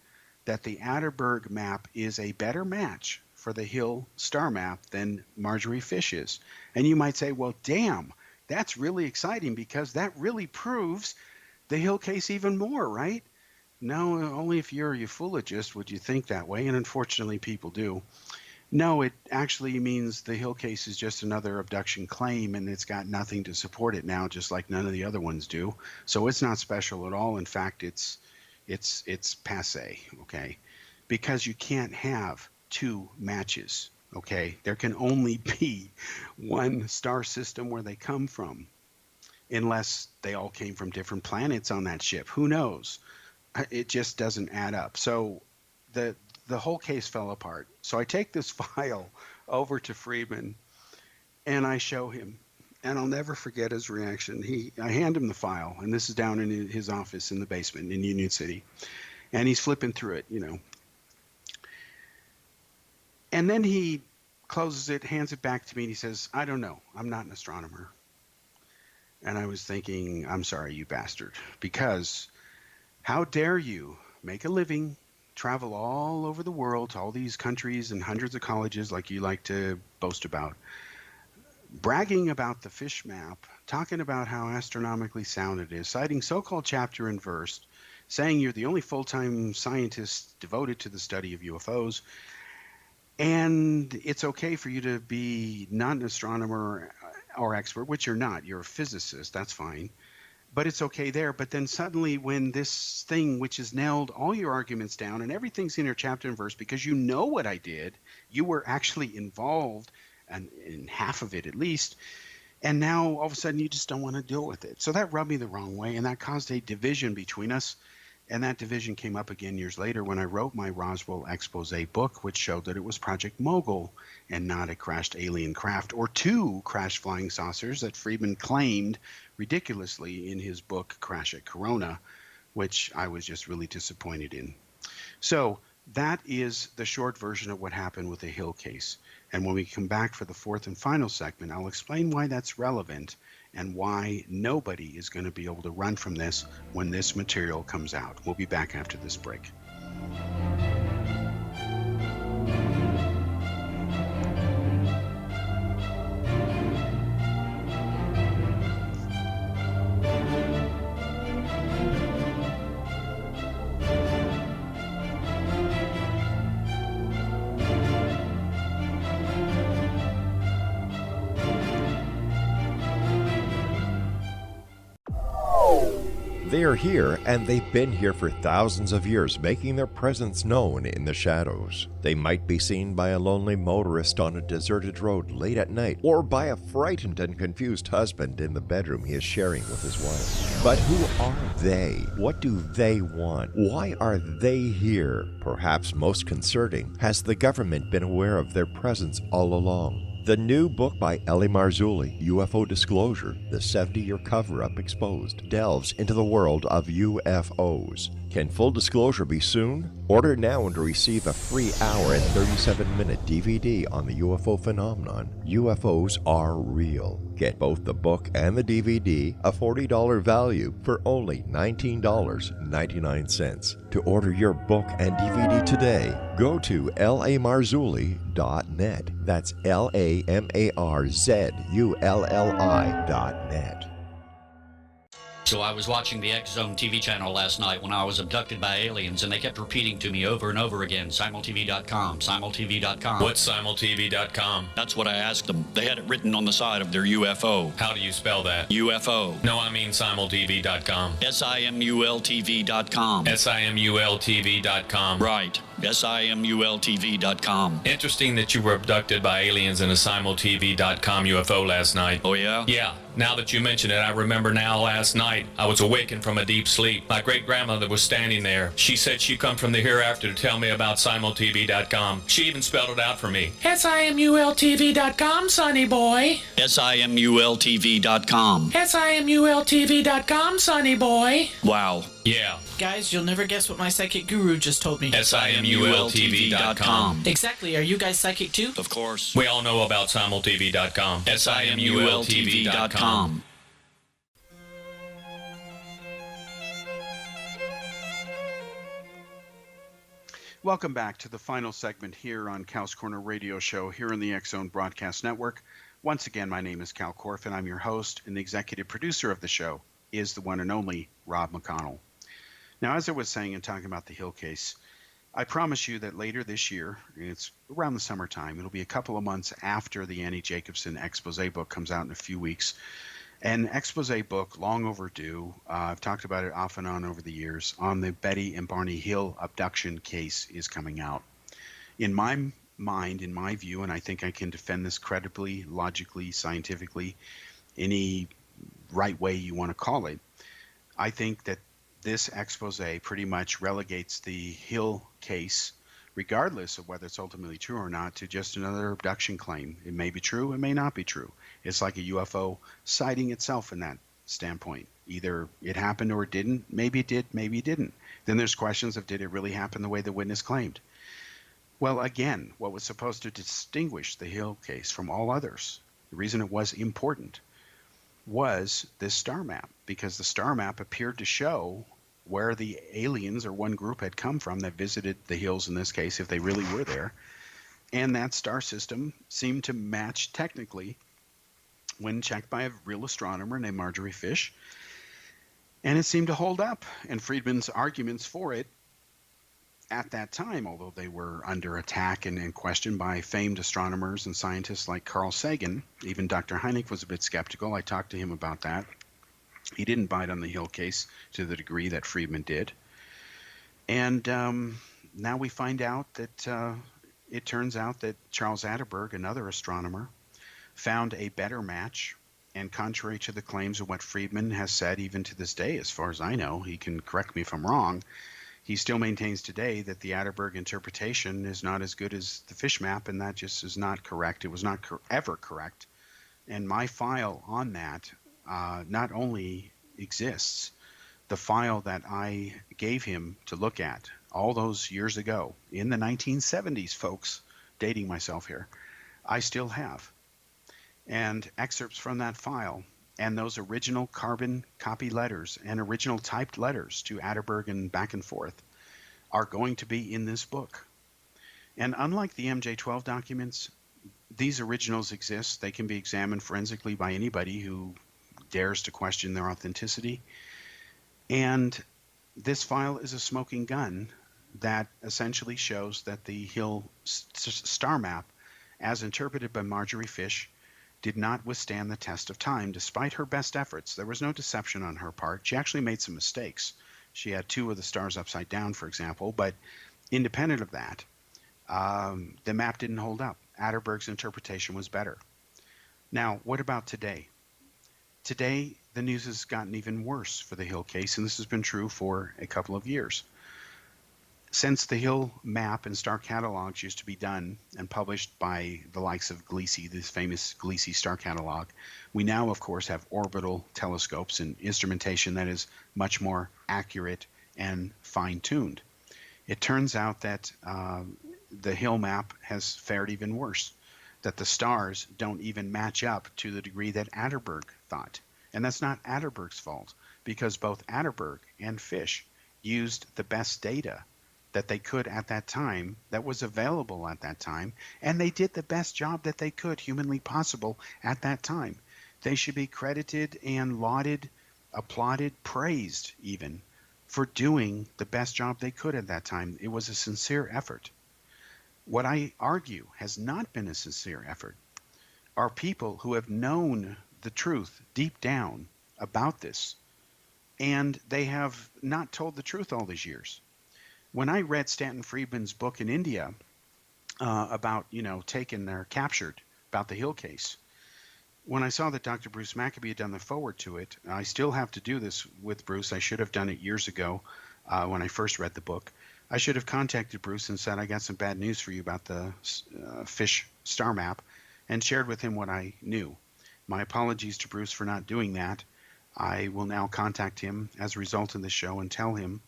that the Atterberg map is a better match for the Hill star map than Marjorie Fish is. And you might say, well, damn, that's really exciting because that really proves the Hill case even more, right? No, only if you're a ufologist would you think that way, and unfortunately people do. No, it actually means the Hill case is just another abduction claim, and it's got nothing to support it now, just like none of the other ones do. So it's not special at all. In fact, it's passé, okay? Because you can't have two matches, okay? There can only be one star system where they come from, unless they all came from different planets on that ship. Who knows? It just doesn't add up. So the whole case fell apart. So I take this file over to Friedman and I show him, and I'll never forget his reaction. I hand him the file, and this is down in his office in the basement in Union City, and he's flipping through it, you know. And then he closes it, hands it back to me, and he says, I don't know. I'm not an astronomer. And I was thinking, I'm sorry, you bastard, because how dare you make a living, travel all over the world to all these countries and hundreds of colleges like you like to boast about, bragging about the fish map, talking about how astronomically sound it is, citing so-called chapter and verse, saying you're the only full-time scientist devoted to the study of UFOs, and it's okay for you to be not an astronomer or expert, which you're not. You're a physicist. That's fine. But it's okay there. But then suddenly when this thing, which has nailed all your arguments down and everything's in your chapter and verse because you know what I did, you were actually involved and in half of it at least, and now all of a sudden you just don't want to deal with it. So that rubbed me the wrong way, and that caused a division between us. And that division came up again years later when I wrote my Roswell expose book, which showed that it was Project Mogul and not a crashed alien craft or two crashed flying saucers that Friedman claimed ridiculously in his book Crash at Corona, which I was just really disappointed in. So that is the short version of what happened with the Hill case. And when we come back for the fourth and final segment, I'll explain why that's relevant and why nobody is going to be able to run from this when this material comes out. We'll be back after this break. They are here, and they've been here for thousands of years, making their presence known in the shadows. They might be seen by a lonely motorist on a deserted road late at night, or by a frightened and confused husband in the bedroom he is sharing with his wife. But who are they? What do they want? Why are they here? Perhaps most concerning, has the government been aware of their presence all along? The new book by Eli Marzulli, UFO Disclosure, the 70-year cover-up exposed, delves into the world of UFOs. Can full disclosure be soon? Order now and receive a free hour and 37-minute DVD on the UFO phenomenon. UFOs are real. Get both the book and the DVD, a $40 value, for only $19.99. To order your book and DVD today, go to lamarzulli.net. That's LAMARZULLI.net. So I was watching the X Zone TV channel last night when I was abducted by aliens, and they kept repeating to me over and over again, simultv.com, simultv.com. What's simultv.com? That's what I asked them. They had it written on the side of their UFO. How do you spell that? UFO. No, I mean simultv.com. simultv.com. simultv.com. Right. simultv.com. Interesting that you were abducted by aliens in a simultv.com UFO last night. Oh, yeah? Yeah. Now that you mention it, I remember now last night I was awakened from a deep sleep. My great-grandmother was standing there. She said she come from the hereafter to tell me about simultv.com. She even spelled it out for me. simultv.com, sonny boy. simultv.com. simultv.com, sonny boy. Wow. Yeah. Guys, you'll never guess what my psychic guru just told me. simultv.com. Exactly. Are you guys psychic too? Of course. We all know about simultv.com. simultv.com. Welcome back to the final segment here on Cal's Corner Radio Show here in the X Zone Broadcast Network. Once again, my name is Kal Korff, and I'm your host, and the executive producer of the show is the one and only Rob McConnell. Now, as I was saying and talking about the Hill case, I promise you that later this year, it's around the summertime, it'll be a couple of months after the Annie Jacobson expose book comes out in a few weeks. An expose book, long overdue, I've talked about it off and on over the years, on the Betty and Barney Hill abduction case is coming out. In my mind, in my view, and I think I can defend this credibly, logically, scientifically, any right way you want to call it, I think that this expose pretty much relegates the Hill case, regardless of whether it's ultimately true or not, to just another abduction claim. It may be true, it may not be true. It's like a UFO sighting itself in that standpoint. Either it happened or it didn't. Maybe it did, maybe it didn't. Then there's questions of, did it really happen the way the witness claimed? Well, again, what was supposed to distinguish the Hill case from all others, the reason it was important, was this star map, because the star map appeared to show where the aliens or one group had come from that visited the Hills in this case, if they really were there. And that star system seemed to match technically when checked by a real astronomer named Marjorie Fish. And it seemed to hold up. And Friedman's arguments for it at that time, although they were under attack and questioned by famed astronomers and scientists like Carl Sagan, even Dr. Hynek was a bit skeptical. I talked to him about that. He didn't bite on the Hill case to the degree that Friedman did. And now we find out that it turns out that Charles Atterberg, another astronomer, found a better match. And contrary to the claims of what Friedman has said, even to this day, as far as I know, he can correct me if I'm wrong, he still maintains today that the Atterberg interpretation is not as good as the Fish map, and that just is not correct. It was not ever correct. And my file on that not only exists, the file that I gave him to look at all those years ago, in the 1970s, folks, dating myself here, I still have. And excerpts from that file and those original carbon copy letters and original typed letters to Atterberg and back and forth are going to be in this book. And unlike the MJ-12 documents, these originals exist. They can be examined forensically by anybody who dares to question their authenticity. And this file is a smoking gun that essentially shows that the Hill star map, as interpreted by Marjorie Fish, did not withstand the test of time despite her best efforts. There was no deception on her part. She actually made some mistakes. She had 2 of the stars upside down, for example, but independent of that, the map didn't hold up. Atterberg's interpretation was better. Now, what about today? Today, the news has gotten even worse for the Hill case, and this has been true for a couple of years. Since the Hill map and star catalogs used to be done and published by the likes of Gliese, this famous Gliese star catalog, we now, of course, have orbital telescopes and instrumentation that is much more accurate and fine-tuned. It turns out that the Hill map has fared even worse, that the stars don't even match up to the degree that Atterberg thought. And that's not Atterberg's fault, because both Atterberg and Fish used the best data that they could at that time, that was available at that time, and they did the best job that they could humanly possible at that time. They should be credited and lauded applauded, praised even, for doing the best job they could at that time. It was a sincere effort. What I argue has not been a sincere effort are people who have known the truth deep down about this, and they have not told the truth all these years. When I read Stanton Friedman's book in India about, taken or captured, about the Hill case, when I saw that Dr. Bruce Maccabee had done the forward to it, I still have to do this with Bruce. I should have done it years ago when I first read the book. I should have contacted Bruce and said, I got some bad news for you about the fish star map, and shared with him what I knew. My apologies to Bruce for not doing that. I will now contact him as a result of the show and tell him,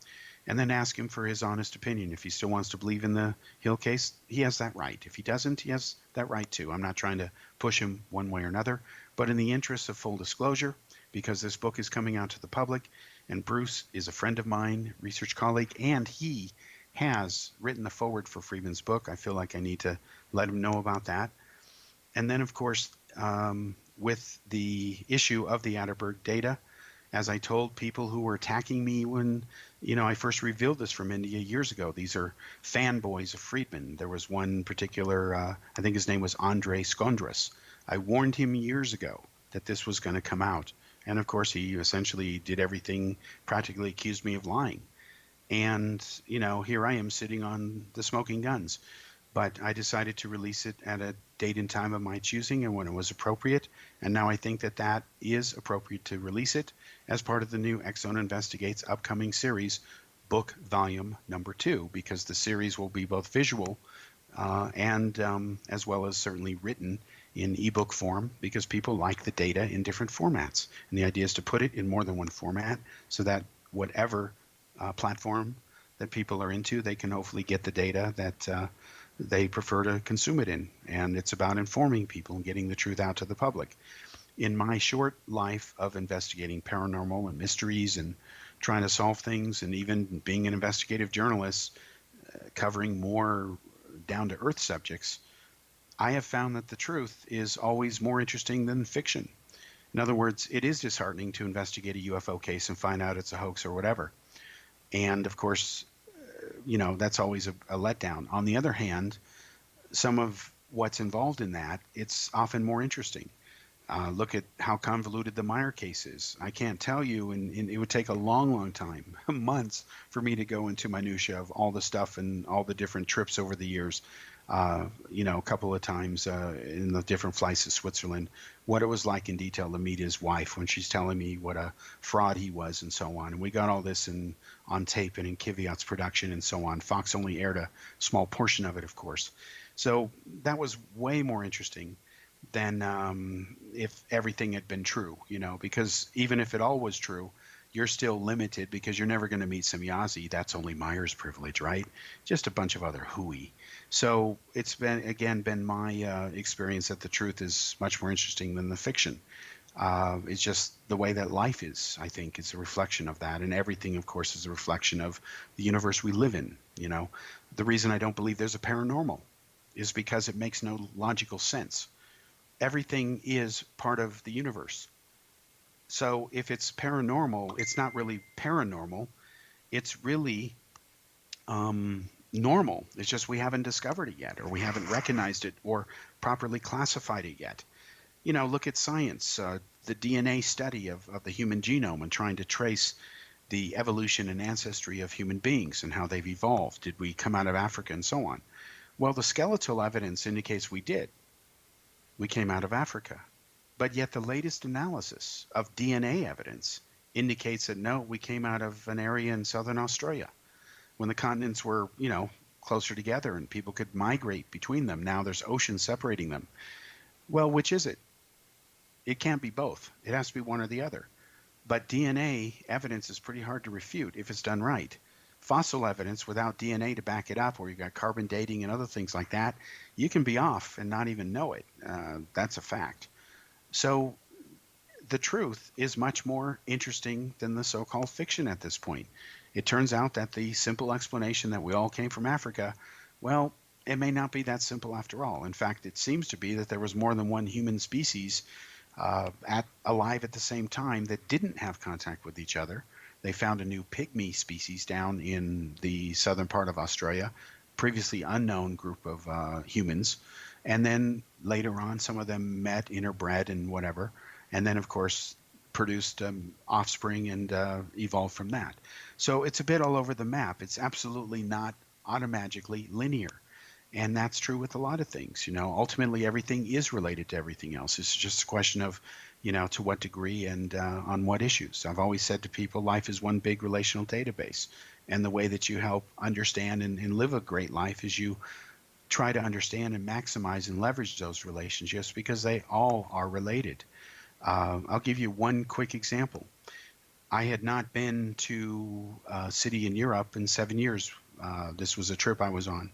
and then ask him for his honest opinion. If he still wants to believe in the Hill case, he has that right. If he doesn't, he has that right too. I'm not trying to push him one way or another, but in the interest of full disclosure, because this book is coming out to the public, and Bruce is a friend of mine, research colleague, and he has written the foreword for Friedman's book, I feel like I need to let him know about that. And then, of course, with the issue of the Atterberg data, as I told people who were attacking me when, I first revealed this from India years ago, these are fanboys of Friedman. There was one particular, I think his name was Andrei Skondras. I warned him years ago that this was going to come out. And of course, he essentially did everything, practically accused me of lying. And, here I am sitting on the smoking guns. But I decided to release it at a date and time of my choosing and when it was appropriate. And now I think that that is appropriate to release it as part of the new X-Zone Investigates upcoming series, book volume number 2, because the series will be both visual and as well as certainly written in ebook form, because people like the data in different formats. And the idea is to put it in more than one format so that whatever platform that people are into, they can hopefully get the data that they prefer to consume it in. And it's about informing people and getting the truth out to the public. In my short life of investigating paranormal and mysteries and trying to solve things, and even being an investigative journalist, covering more down-to-earth subjects, I have found that the truth is always more interesting than fiction. In other words, it is disheartening to investigate a UFO case and find out it's a hoax or whatever. And of course, that's always a letdown. On the other hand, some of what's involved in that, it's often more interesting. Look at how convoluted the Meyer case is. I can't tell you, and it would take a long time, months, for me to go into minutia of all the stuff and all the different trips over the years. A couple of times in the different flights to Switzerland, what it was like in detail to meet his wife when she's telling me what a fraud he was and so on. And we got all this on tape and in Kiviat's production and so on. Fox only aired a small portion of it, of course. So that was way more interesting than if everything had been true, because even if it all was true, you're still limited because you're never going to meet some Yazi. That's only Meyer's privilege, right? Just a bunch of other hooey. So it's been my experience that the truth is much more interesting than the fiction. It's just the way that life is, I think. It's a reflection of that. And everything, of course, is a reflection of the universe we live in. The reason I don't believe there's a paranormal is because it makes no logical sense. Everything is part of the universe. So if it's paranormal, it's not really paranormal. It's really normal. It's just we haven't discovered it yet, or we haven't recognized it or properly classified it yet. Look at science, the DNA study of the human genome and trying to trace the evolution and ancestry of human beings and how they've evolved. Did we come out of Africa and so on? Well, the skeletal evidence indicates we did. We came out of Africa. But yet the latest analysis of DNA evidence indicates that no, we came out of an area in southern Australia when the continents were, closer together and people could migrate between them. Now there's oceans separating them. Well, which is it? It can't be both. It has to be one or the other. But DNA evidence is pretty hard to refute if it's done right. Fossil evidence without DNA to back it up, or you've got carbon dating and other things like that, you can be off and not even know it. That's a fact. So the truth is much more interesting than the so-called fiction at this point. It turns out that the simple explanation that we all came from Africa, well, it may not be that simple after all. In fact, it seems to be that there was more than one human species alive at the same time that didn't have contact with each other. They found a new pygmy species down in the southern part of Australia, previously unknown group of humans. And then later on, some of them met, interbred, and whatever. And then, of course, produced offspring and evolved from that. So it's a bit all over the map. It's absolutely not automatically linear. And that's true with a lot of things. Ultimately, everything is related to everything else. It's just a question of, to what degree and on what issues. I've always said to people, life is one big relational database. And the way that you help understand and live a great life is you try to understand and maximize and leverage those relationships because they all are related. I'll give you one quick example. I had not been to a city in Europe in 7 years. This was a trip I was on.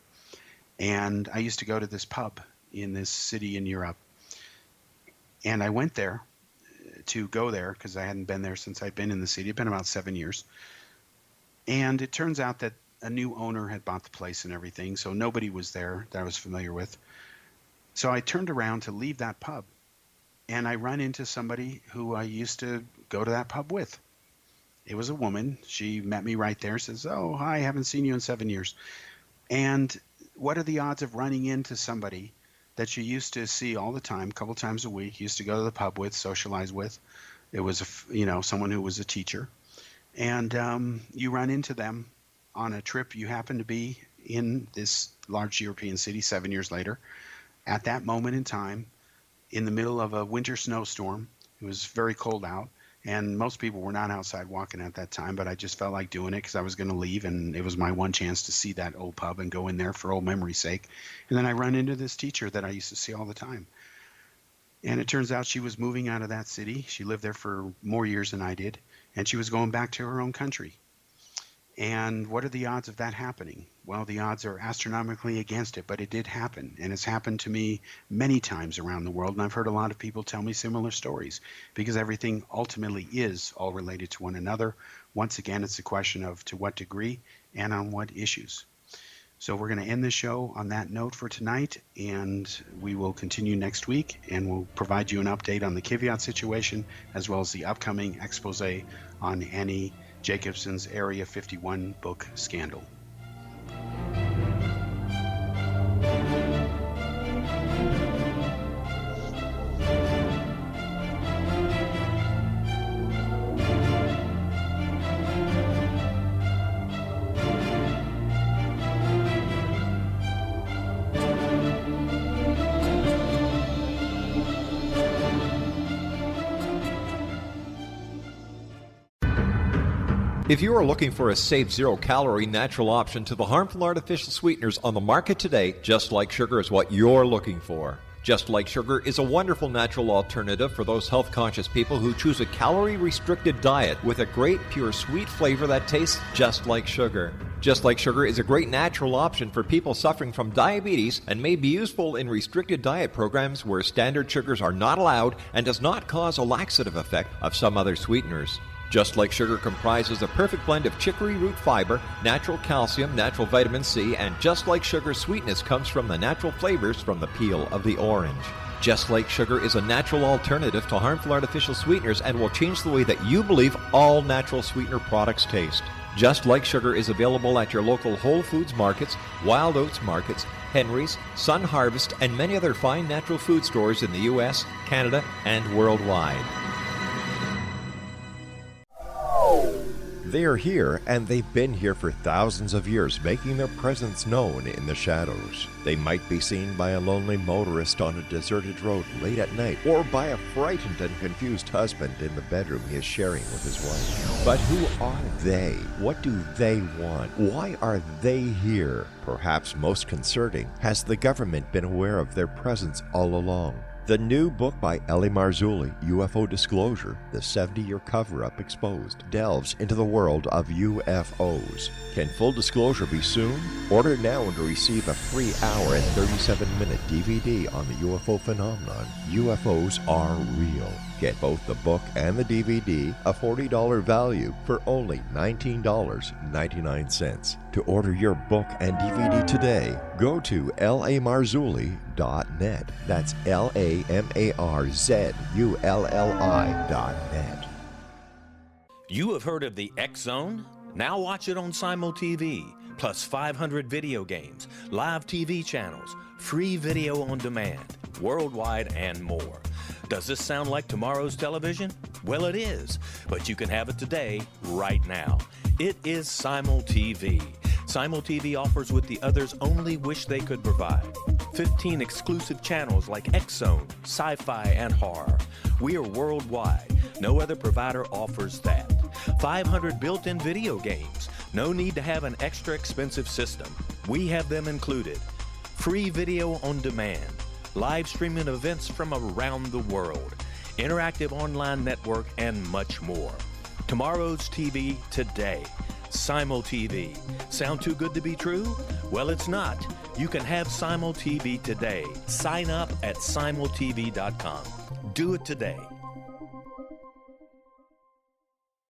And I used to go to this pub in this city in Europe. And I went there to go there because I hadn't been there since I'd been in the city. It'd been about 7 years. And it turns out that a new owner had bought the place and everything, so nobody was there that I was familiar with. So I turned around to leave that pub, and I run into somebody who I used to go to that pub with. It was a woman. She met me right there, says, "Oh, hi, haven't seen you in 7 years." And what are the odds of running into somebody that you used to see all the time, a couple times a week, used to go to the pub with, socialize with? It was, someone who was a teacher. And you run into them on a trip. You happen to be in this large European city 7 years later, at that moment in time, in the middle of a winter snowstorm. It was very cold out, and most people were not outside walking at that time, but I just felt like doing it because I was going to leave, and it was my one chance to see that old pub and go in there for old memory's sake. And then I run into this teacher that I used to see all the time. And it turns out she was moving out of that city. She lived there for more years than I did, and she was going back to her own country. And what are the odds of that happening? Well, the odds are astronomically against it, but it did happen. And it's happened to me many times around the world. And I've heard a lot of people tell me similar stories because everything ultimately is all related to one another. Once again, it's a question of to what degree and on what issues. So we're going to end the show on that note for tonight, and we will continue next week, and we'll provide you an update on the Kiviat situation as well as the upcoming expose on Annie Jacobson's Area 51 book scandal. If you are looking for a safe, zero-calorie natural option to the harmful artificial sweeteners on the market today, Just Like Sugar is what you're looking for. Just Like Sugar is a wonderful natural alternative for those health-conscious people who choose a calorie-restricted diet with a great, pure, sweet flavor that tastes just like sugar. Just Like Sugar is a great natural option for people suffering from diabetes and may be useful in restricted diet programs where standard sugars are not allowed and does not cause a laxative effect of some other sweeteners. Just Like Sugar comprises a perfect blend of chicory root fiber, natural calcium, natural vitamin C, and Just Like Sugar's sweetness comes from the natural flavors from the peel of the orange. Just Like Sugar is a natural alternative to harmful artificial sweeteners and will change the way that you believe all natural sweetener products taste. Just Like Sugar is available at your local Whole Foods markets, Wild Oats markets, Henry's, Sun Harvest, and many other fine natural food stores in the U.S., Canada, and worldwide. They are here, and they've been here for thousands of years, making their presence known in the shadows. They might be seen by a lonely motorist on a deserted road late at night, or by a frightened and confused husband in the bedroom he is sharing with his wife. But who are they? What do they want? Why are they here? Perhaps most concerning, has the government been aware of their presence all along? The new book by Ellie Marzulli, UFO Disclosure, the 70-year cover-up exposed, delves into the world of UFOs. Can full disclosure be soon? Order now and receive a free hour and 37-minute DVD on the UFO phenomenon. UFOs are real. Get both the book and the DVD, a $40 value, for only $19.99. To order your book and DVD today, go to lamarzulli.net. That's LAMARZULLI.net. You have heard of the X Zone? Now watch it on Simul TV, plus 500 video games, live TV channels, free video on demand, worldwide, and more. Does this sound like tomorrow's television? Well, it is, but you can have it today, right now. It is Simul TV. Simul TV offers what the others only wish they could provide. 15 exclusive channels like X Zone, sci-fi, and horror. We are worldwide. No other provider offers that. 500 built-in video games. No need to have an extra expensive system. We have them included. Free video on demand. Live streaming events from around the world. Interactive online network, and much more. Tomorrow's TV today. Simul TV. Sound too good to be true? Well, it's not. You can have Simul TV today. Sign up at simultv.com. Do it today.